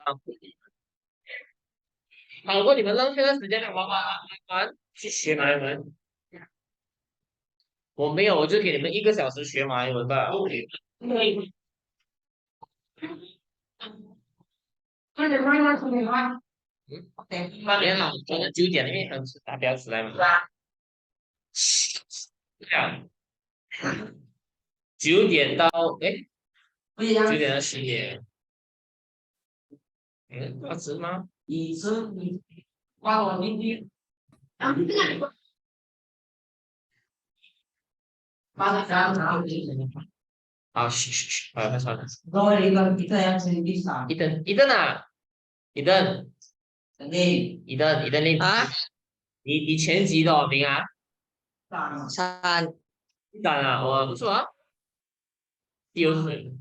啊，好过你们浪费的时间玩去学马来文。我没有，我就给你们1个小时学马来文吧。8点了，可能9点那边很达标出来嘛。这样9点到9点到10点，要吃吗？好，嘘嘘嘘，好，快算了。一灯啊，一灯，你啊，你前几多少名啊？3，3啊，我不错啊。第二是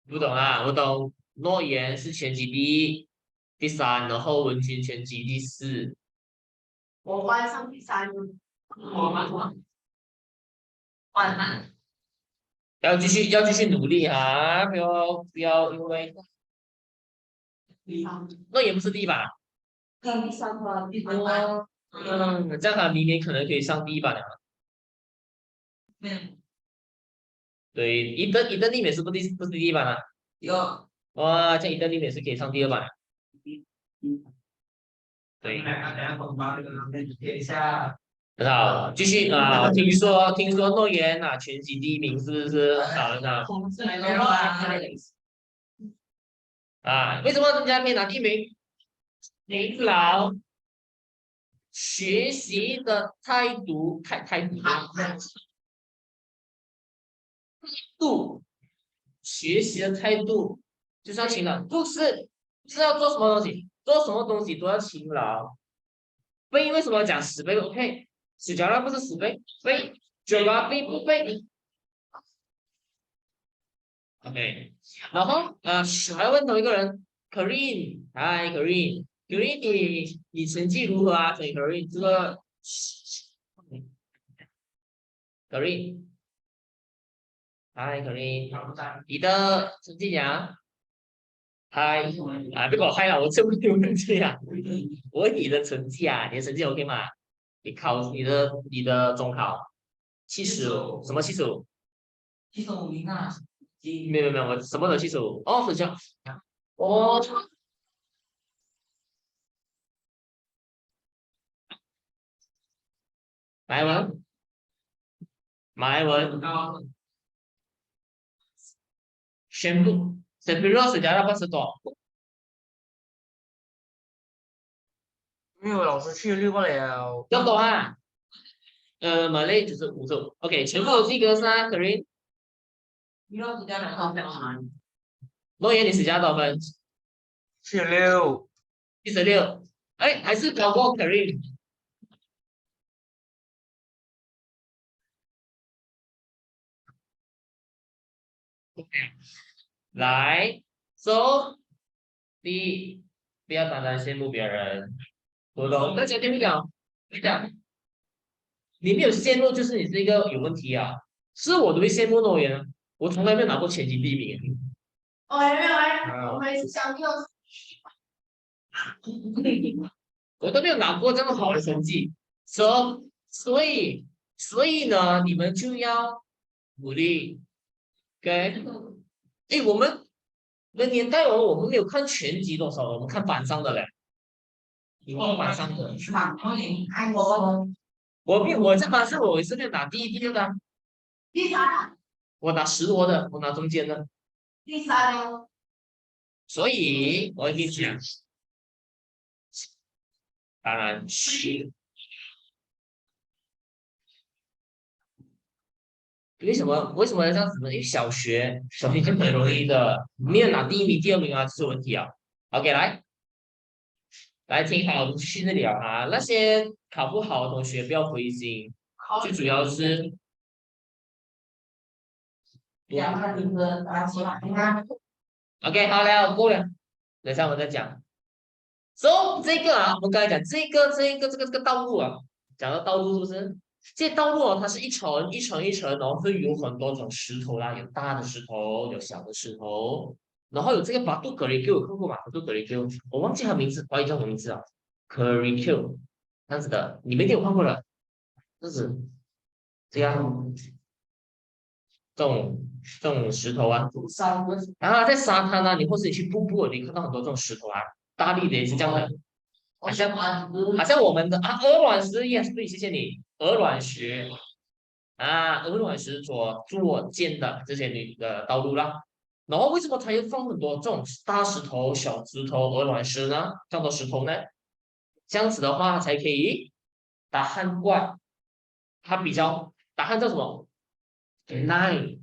不懂啊，我懂。诺言是前几第3，然后文君前几第4。我班上第3，我班班要继续努力啊！不要因为诺言不是第一吧？第3和第3哦，这样他明年可能可以上第一班了。对，一登力美是不是第一班啊？哇，这样一登力美是可以上第二班了。对，很好，继续啊！听说诺言啊，全级第一名是不是？好的啊，为什么人家可以拿第一名？勤劳，学习的态度，学习的态度就是要勤劳，不是要做什么东西，做什么东西都要勤劳。背为什么要讲死背？OK，史加拉不是死背，背，geography 不背。OK，然后还要问同一个人，Corinne，嗨，Corinne，Corinne，你成绩如何啊？对，Corinne，这个 Corinne，嗨，Corinne，你的成绩怎样？嗨，别给我嗨了，我这不丢成绩啊。我问你的成绩啊，你的成绩 OK 吗？你的中考75，什么75？没有，我什么都75。哦，是这样。哦，马来文，马来文，宣布 s e p i r o 加到80多。没有老师去遛过了。这么多啊？马来只是50。OK，全部及格是啊，Corinne。诺言你史加多少分？ 76。76。哎，还是高过 Corinne。来，So，第一，不要单单羡慕别人，我懂。大家听不讲，讲，你没有羡慕，就是你是一个有问题啊。是我都会羡慕诺言啊，我从来没有拿过前几第一名。我还没有我每次想要我都没有拿过这么好的成绩，所以呢，你们就要努力。OK，哎，我们年代我们没有看全级多少，我们看班上的嘞。你看班上的，我在班上我也是没有拿第一、第二的啊，第3，我拿10多的，我拿中间的。第3哦。所以我跟你讲，当然为什么要这样子呢？因为小学就很容易的，没有拿第一名、第二名啊，这是问题啊。OK，来听好，我们继续这里啊。那些考不好的同学不要灰心，最主要是OK 好了，够了，等下我再讲。So 这个啊，我们刚才讲这个道路啊，讲到道路是不是？这些道路哦，它是一层一层一层，然后会有很多种石头啦，有大的石头，有小的石头。然后有这个巴杜格里 Q 有看过吗？巴杜格里 Q 我忘记他名字，华语叫什么名字啊 c u r r y Q 这样子的，你们一定有看过的，这样子这样这种石头啊，然后在沙滩啊，你或是你去瀑布，你看到很多这种石头啊，大力的也是这样的，好像我们的啊鹅卵石，yes，对，谢谢你，鹅卵石啊，鹅卵石所建的这些道路啦。然后为什么它要放很多这种大石头、小石头、鹅卵石呢？这样多石头呢？这样子的话才可以打汉怪，它比较打汉叫什么？耐，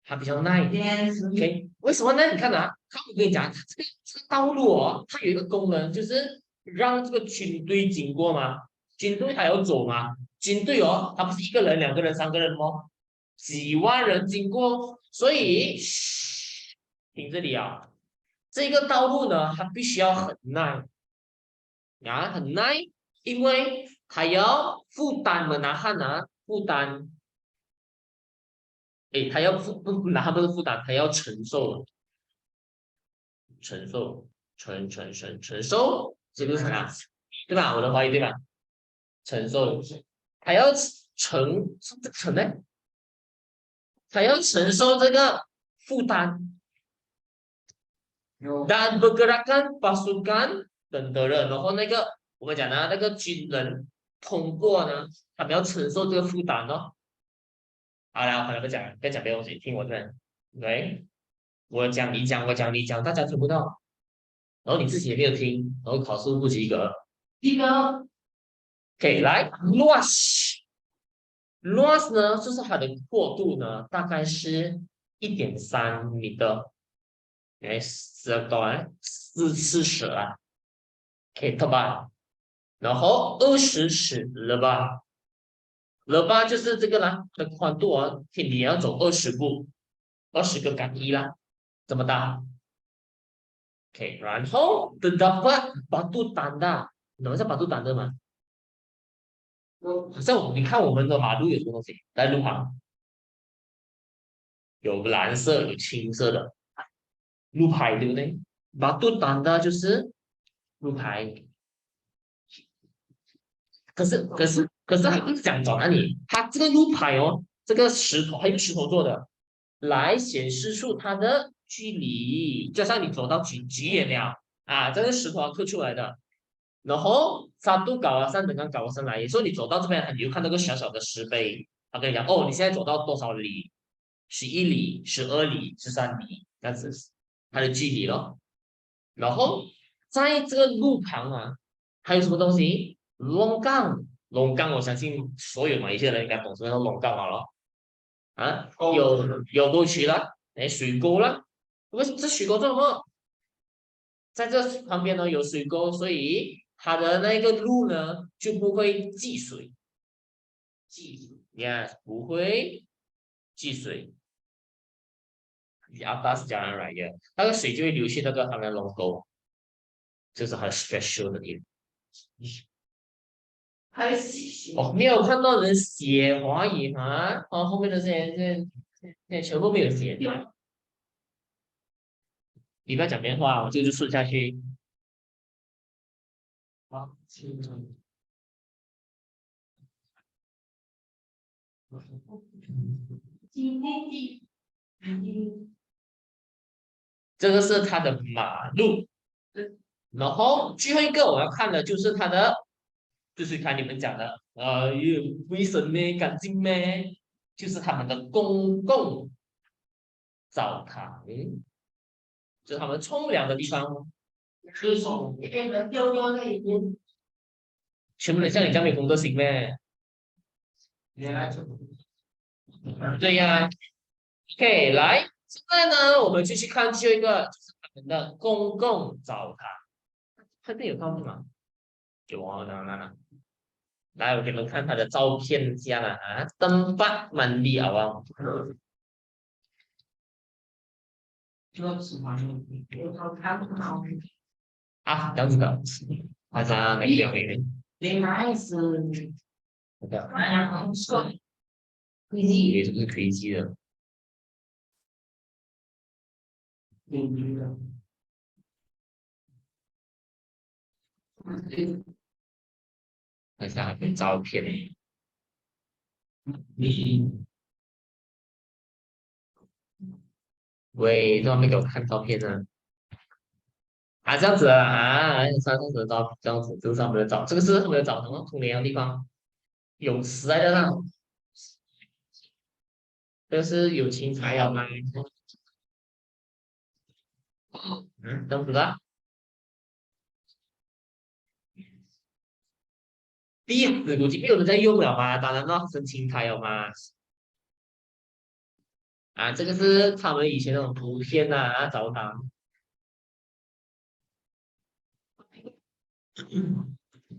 它比较耐。OK，为什么呢？你看啊，我跟你讲，这个道路哦，它有一个功能，就是让这个军队经过嘛。军队还要走嘛？军队哦，它不是一个人、两个人、三个人吗？几万人经过，所以，嘘，听这里啊，这个道路呢，它必须要很耐啊，很耐，因为它要负担的呐，汉啊，负担。诶，他要不，哪怕不是负担，他要承受，承受，承受，这个是什么？对吧？我的怀疑对吧？承受，还要承呢，还要承受这个负担。Dan bergerakan pasukan等等的，然后我们讲的那个军人通过呢，他们要承受这个负担哦。好了，好了，不要讲别的东西，听我这，对，我讲你讲，我讲你讲，大家听不到。然后你自己也没有听，然后考试不及格。一个OK，来，luas 呢，就是它的阔度呢，大概是1.3米的，哎，40啊，OK，对吧？然后20尺了吧？了吧就是这个啦，的宽度啊，你要走20步，20个杆一啦，这么大。OK，然后 terdapat batu tanda，你懂是 batu tanda 吗？好像你看我们的马路有什么东西在路旁，有蓝色有青色的路牌，对不对？batu tanda 就是路牌，可是它不是讲找哪里，它这个路牌哦，这个石头还有石头做的，来显示出它的距离，就像你走到几远了啊，这个石头刻出来的。然后三度高啊，三等刚高上来，也说你走到这边，你就看到个小小的石碑，他跟你讲，哦，你现在走到多少里？11里、12里、13里，这样子它的距离咯。然后在这个路旁啊，还有什么东西？龙岗，龙岗，我相信所有马来西亚人应该懂什么叫龙岗了啊，有沟渠了，哎，水沟了。为什么这水沟做什么？在这旁边呢有水沟，所以它的那个路呢就不会积水，呀，不会积水。阿达是这样来的，那个水就会流去那个他们的龙沟，这是很 special 的地方。还是哦，没有看到人写华语啊，哦，后面的这些全部没有写。你不要讲电话，我就顺下去。好，今天这个是它的马路，然后最后一个我要看的就是它的，就是看你们讲的，卫生咩，干净咩，就是他们的公共澡堂，就是他们冲凉的地方，是说变成丢丢那一边，全部人像你这样没公德心咩？原来就对呀，OK，来，现在呢，我们继续看最后一个，就是他们的公共澡堂，这边有照片吗？有啊，那。来，我给你们看他的照片下了啊，灯巴蛮厉害啊！就是嘛，我看不到。啊，这样子的，好像那个另外是那个，哎呀，很帅，飞以为机，这个是飞机的，你的，看一下照片，你喂，怎么没给我看照片呢？啊，这样子啊，这样子的照，这样子，这是他们的澡，这个是他们的澡堂，冲凉的地方，泳池来的啦，这个是有青苔啊吗？这样子的。第一次估计没有人在用了嘛，当然了，生青苔了嘛。啊，这个是他们以前那种图片呐、澡堂。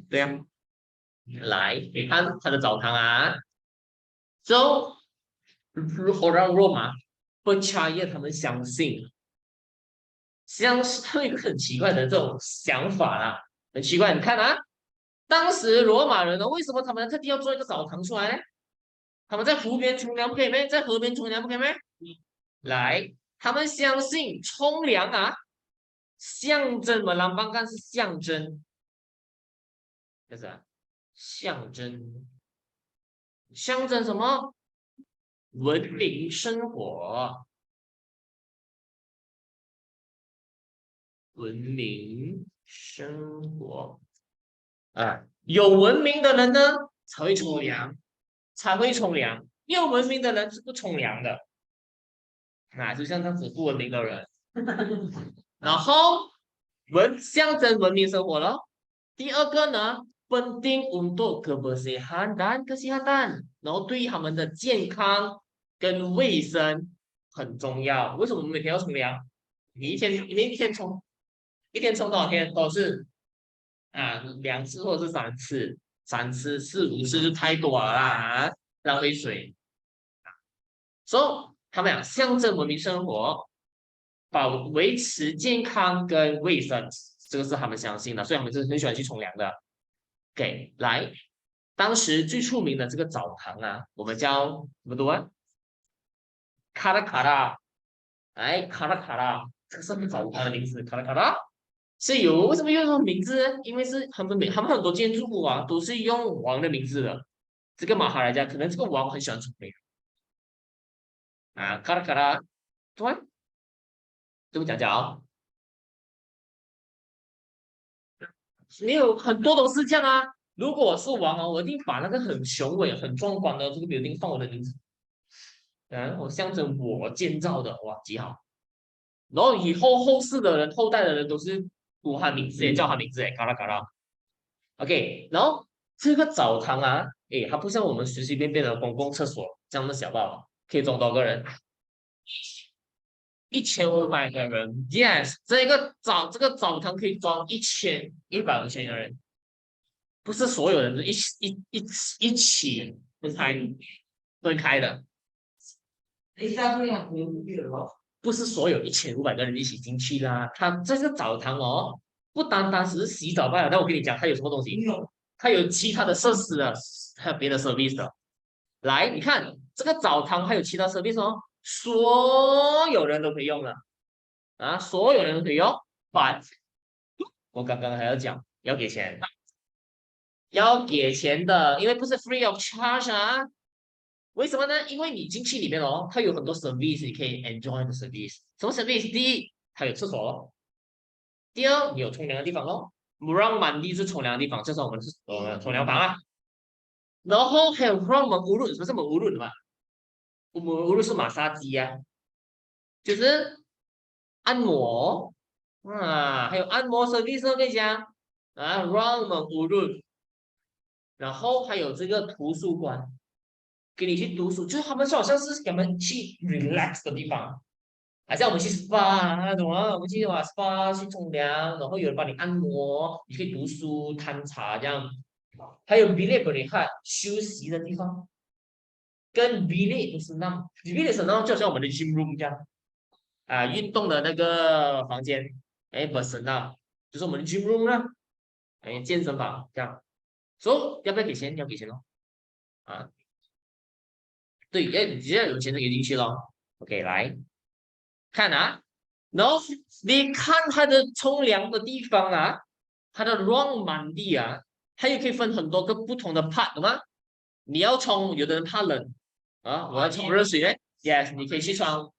对呀、来，你看他的澡堂啊，之后如何让罗马不查验他们相信，像是他们有一个很奇怪的这种想法啦，很奇怪。你看啊，当时罗马人呢，为什么他们特地要做一个澡堂出来呢？他们在湖边冲凉不可以咩？在河边冲凉不可以咩？来，他们相信冲凉啊，象征嘛，蓝方干是象征，就是啊，象征，象征什么？文明生活，文明生活啊，有文明的人呢才会冲凉，才会冲凉，没有文明的人是不冲凉的啊，就像这样子不文明的人。然后象征文明生活咯。第二个呢，penting untuk kebersihan dan kesehatan，然后对他们的健康跟卫生很重要。为什么我们每天要冲凉？你一天冲多少天？都是2次或者是3次，4、5次就太多了啦，浪费水。所以他们讲象征文明生活，维持健康跟卫生，这个是他们相信的，所以他们是很喜欢去冲凉的。OK，来，当时最出名的这个澡堂啊，我们叫怎么读啊？卡拉卡拉，哎，卡拉卡拉，这个是他们澡堂的名字，卡拉卡拉。是有为什么用这种名字呢？因为是他们很多建筑物啊，都是用王的名字的。这个马哈来加，可能这个王很喜欢冲凉啊，卡拉卡拉，对，这么讲讲哦。没有很多都是这样啊。如果我是王哦，我一定把那个很雄伟、很壮观的这个 building 放我的名字，我象征我建造的，哇，极好。然后以后后世的人、后代的人都是读他名字，也叫他名字，哎，嘎啦嘎啦。OK，然后这个澡堂啊，诶，它不像我们随随便便的公共厕所这样的小吧，可以装多少个人？1500个人，yes，这个澡堂可以装1100、2000个人。不是所有人都一起分开的，下这样回去了，不是所有1500个人一起进去啦。他这个澡堂哦，不单单只是洗澡罢了。那我跟你讲，它有什么东西？它有其他的设施的，还有别的 service 的。来，你看这个澡堂还有其他 service 哦，所有人都可以用的啊，所有人都可以用。But 我刚刚还要讲，要给钱。要给钱的，因为不是 free of charge 啊。为什么呢？因为你进去里面哦，它有很多 service，你可以 enjoy 的 service。什么 service？第一，它有厕所咯；第二，你有冲凉的地方咯。不让满地是冲凉的地方，这是我们是冲凉房啊。然后还有让我们无论什么是我们无论的嘛？我们无论是马杀鸡啊，就是按摩还有按摩 service 我跟你讲让我们无论。然后还有这个图书馆，给你去读书，就是他们说好像是给我们去 relax 的地方，好像我们去 SPA 那种啊，我们去SPA 去冲凉，然后有人帮你按摩，你可以读书、探茶这样。还有 bilik 给你看休息的地方，跟 bilik 是那 bilik 是那就像我们的 gym room 这样运动的那个房间，不是那，就是我们的 gym room 啦，健身房这样。所以要不要给钱？要给钱咯。啊，对，你只要有钱就可以进去咯。OK，来看啊，然后你看它的冲凉的地方啊，它的 wrong 满地啊，它也可以分很多个不同的 part，懂吗？你要冲，有的人怕冷啊，我要冲热水嘞，yes，你可以去冲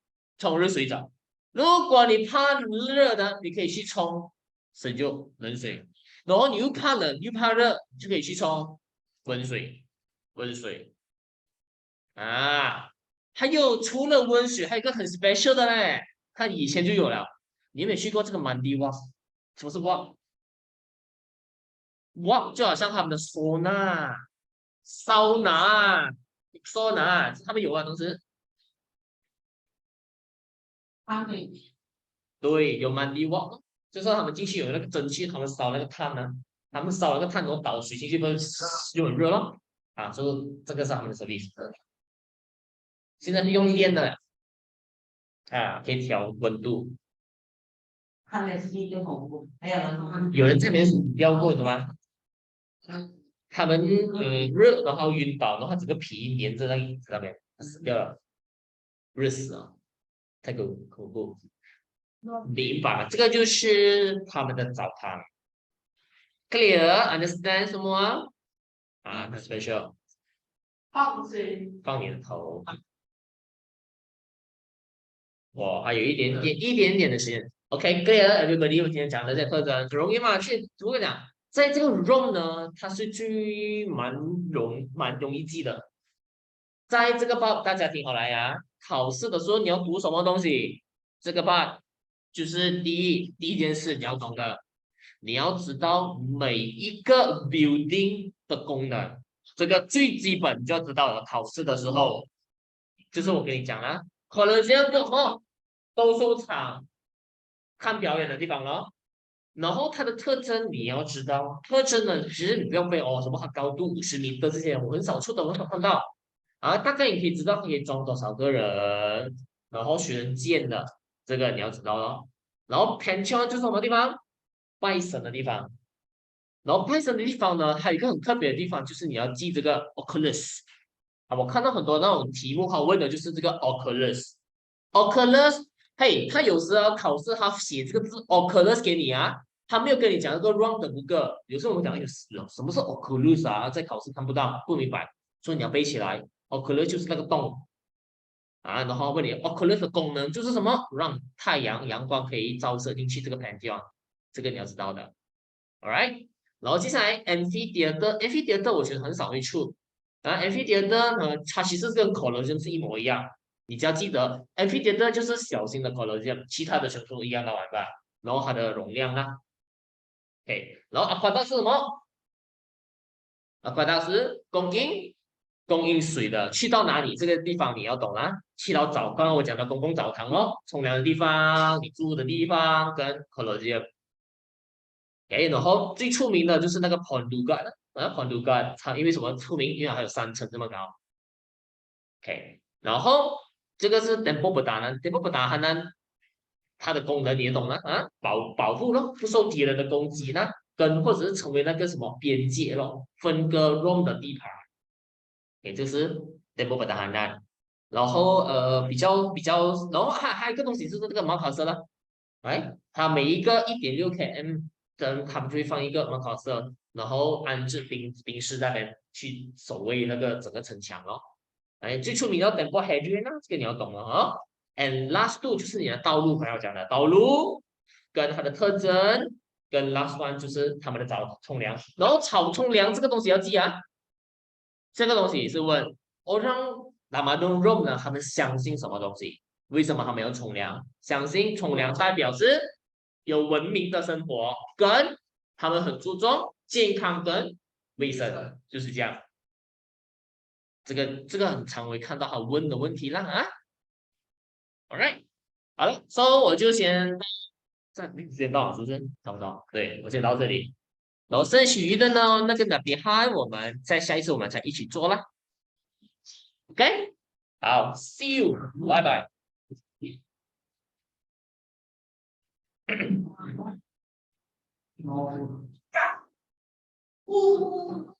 热水澡。如果你怕热的，你可以去冲生就冷水。然后你又怕冷又怕热，就可以去冲温水，温水啊。还有除了温水，还有一个很 special 的嘞，它以前就有了。你有没有去过这个满地瓦？什么是瓦？瓦就好像他们的桑拿，他们有啊，同时他们对有满地瓦，就是他们进去有那个蒸汽，他们烧那个炭呢、他们烧那个炭，然后倒水进去，不是就很热咯啊，所以这个是他们的 service。现在是用电的啊，可以调温度。看的是一个恐怖，还有人说有人这边死掉过的吗？他们热，然后晕倒，然后整个皮粘着那个椅子上面，死掉了，热死了，太恐怖。明白了，这个就是他们的澡堂。Clear，understand 什么啊？很 special，放水，放你的头。我还有一点点的时间。OK，clear，everybody，我今天讲的这课程很容易嘛？我跟你讲，在这个 room 呢，它是蛮容易记的。在这个 part，大家听好来呀、考试的时候你要读什么东西？这个 part 就是第一件事你要懂的，你要知道每一个 building 的功能，这个最基本你就要知道了。考试的时候，就是我跟你讲啊，可能这样做什么？斗兽场看表演的地方咯。然后它的特征你要知道，特征呢，其实你不用背哦，什么它高度50米的这些，我很少出的，我很少看到啊。大概你可以知道它可以装多少个人，然后学人建的，这个你要知道咯。然后 Pantheon 就是什么地方？拜神的地方。然后拜神的地方呢，还有一个很特别的地方，就是你要记这个 Oculus 啊。我看到很多那种题目，他问的就是这个 Oculus。Oculus，嘿，他有时候考试他写这个字 Oculus 给你啊，他没有跟你讲那个 round 的5个。有时候我们讲有死了，什么是 Oculus 啊？在考试看不到，不明白，所以你要背起来。Oculus 就是那个洞啊，然后问你 Oculus 的功能就是什么？让阳光可以照射进去这个 pantheon，这个你要知道的。Alright，然后接下来 amphitheater 我觉得很少会出啊，amphitheater 呢，它其实跟 Colosseum 是一模一样，你只要记得 amphitheater 就是小型的 Colosseum，其他的程度一样的玩吧。然后它的容量呢，OK，然后 aqueduct 是什么？aqueduct 是供应水的，去到哪里这个地方你要懂啊，去到刚刚我讲的公共澡堂咯，冲凉的地方，你住的地方跟 Colosseum。哎，然后最出名的就是那个 Ponduga Ponduga 它因为什么出名？因为它有3层这么高。OK，然后这个是 Temple Pertahanan，Temple Pertahanan 它的功能你也懂了啊，保护咯，不受敌人的攻击呢，或者是成为那个什么边界咯，分割 Rome 的地盘。OK，这是 Temple Pertahanan。然后比较，然后还有一个东西就是这个马卡瑟了。哎，它每一个1.6 km 灯，他们就会放一个马考瑟，然后安置兵士在那边去守卫那个整个城墙咯。哎，最出名的 Temple Hadrian 呢，这个你要懂了哈。And last two 就是你的道路，朋友讲的道路跟它的特征，跟 last one 就是他们的澡冲凉。然后草冲凉这个东西要记啊，这个东西是问 Orang Ramadan Rome 呢，他们相信什么东西？为什么他们要冲凉？相信冲凉代表是有文明的生活，跟他们很注重健康跟卫生，就是这样。这个很常会看到他问的问题啦啊。Alright，好了，so 我就先到，是不是？差不多，对我先到这里。然后剩余的呢，那个 behind 我们在下一次我们再一起做啦。OK，好，See you，拜拜。哦。